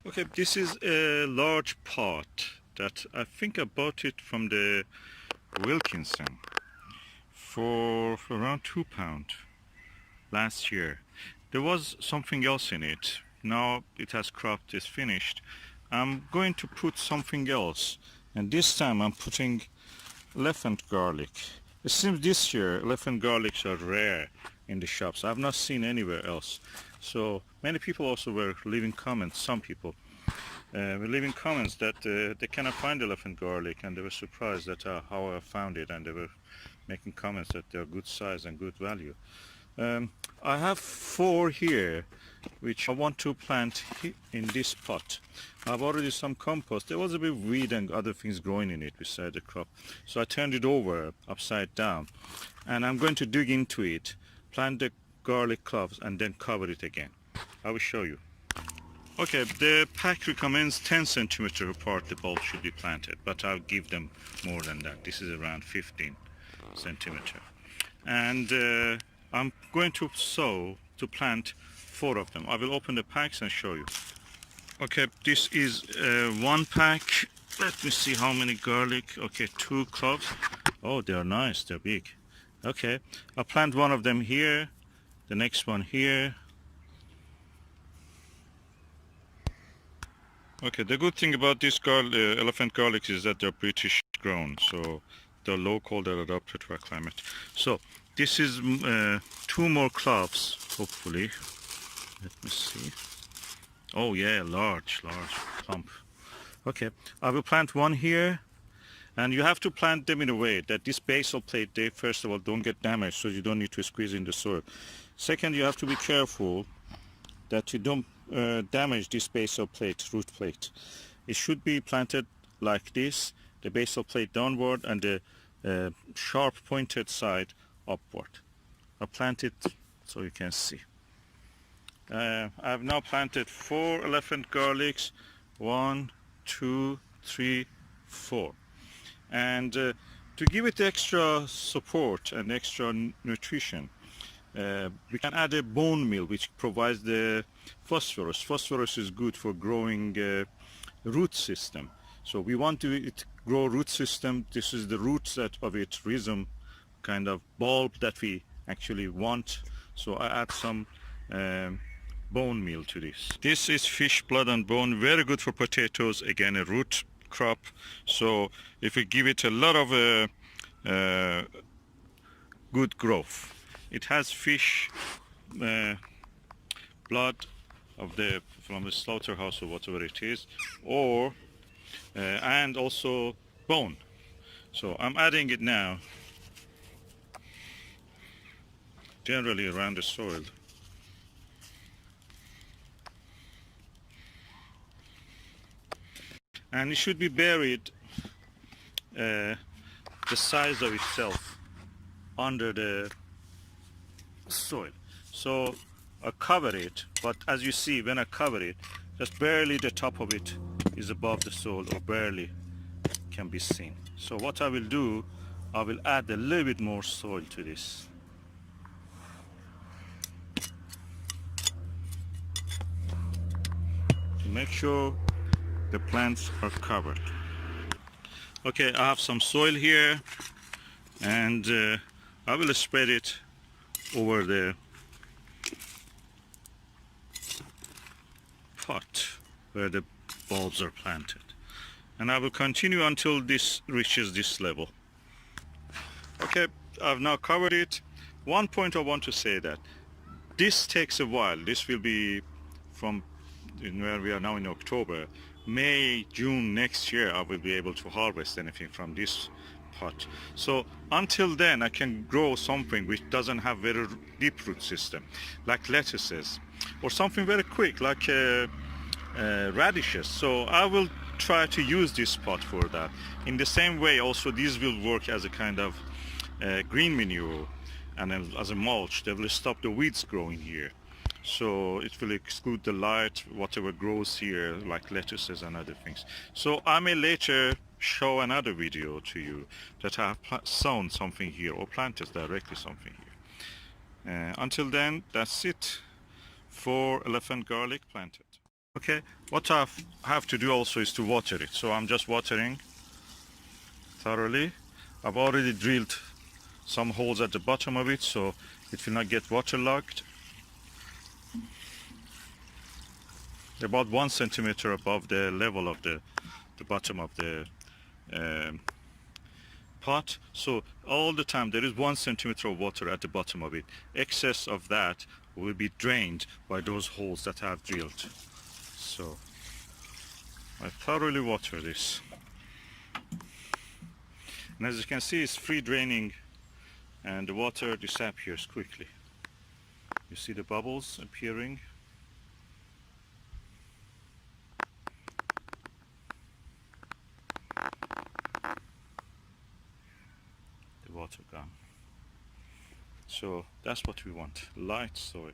Okay, this is a large pot that I think I bought it from the Wilkinson for around £2 last year. There was something else in it. Now it has cropped, it's finished. I'm going to put something else, and this time I'm putting elephant garlic. It seems this year elephant garlics are rare in the shops. I've not seen anywhere else. So many people also were leaving comments, some people were leaving comments that they cannot find elephant garlic, and they were surprised at how I found it, and they were making comments that they're good size and good value. I have 4 here which I want to plant in this pot. I've already some compost. There was a bit of weed and other things growing in it beside the crop, so I turned it over upside down, and I'm going to dig into it, plant the garlic cloves, and then cover it again. I will show you. Okay, the pack recommends 10 centimeter apart the bulb should be planted, but I'll give them more than that. This is around 15 centimeter. And I'm going to plant 4 of them. I will open the packs and show you. Okay, this is one pack. Let me see how many garlic. Okay, 2 cloves. Oh, they're nice, they're big. Okay, I'll plant one of them here, the next one here. Okay, the good thing about this elephant garlic is that they're British grown, so they're local, they're adapted to our climate. So this is 2 more cloves, hopefully. Let me see. Oh yeah, large clump. Okay, I will plant one here, and you have to plant them in a way that this basal plate, they first of all don't get damaged, so you don't need to squeeze in the soil. Second, you have to be careful that you don't damage this basal plate, root plate. It should be planted like this, the basal plate downward and the sharp pointed side upward. I'll plant it so you can see. I've now planted 4 elephant garlics. 1, 2, 3, 4. And to give it extra support and extra nutrition, we can add a bone meal which provides the phosphorus. Phosphorus is good for growing root system. So we want to grow root system. This is the roots of its rhizome, kind of bulb that we actually want. So I add some bone meal to this. This is fish blood and bone, very good for potatoes, again a root crop. So if we give it a lot of good growth. It has fish blood from the slaughterhouse or whatever it is, or and also bone. So I'm adding it now, generally around the soil. And it should be buried the size of itself under the soil. So I cover it, but as you see, when I cover it, just barely the top of it is above the soil, or barely can be seen. So what I will do, I will add a little bit more soil to this. To make sure the plants are covered. Okay, I have some soil here, and I will spread it over the pot where the bulbs are planted, and I will continue until this reaches this level. Okay, I've now covered it. One point I want to say that this takes a while. This will be from where we are now in October. May, June next year I will be able to harvest anything from this pot. So until then I can grow something which doesn't have very deep root system, like lettuces, or something very quick like radishes. So I will try to use this pot for that. In the same way also, these will work as a kind of green manure and as a mulch. They will stop the weeds growing here. So it will exclude the light, whatever grows here, like lettuces and other things. So I may later show another video to you that I have sown something here, or planted directly something here. Until then, that's it for elephant garlic planted. Okay, what I have to do also is to water it. So I'm just watering thoroughly. I've already drilled some holes at the bottom of it so it will not get waterlogged. About 1 centimeter above the level of the bottom of the um, pot. So all the time there is 1 centimeter of water at the bottom of it. Excess of that will be drained by those holes that I have drilled. So I thoroughly water this. And as you can see, it's free draining and the water disappears quickly. You see the bubbles appearing. The water gone. So that's what we want, light soil.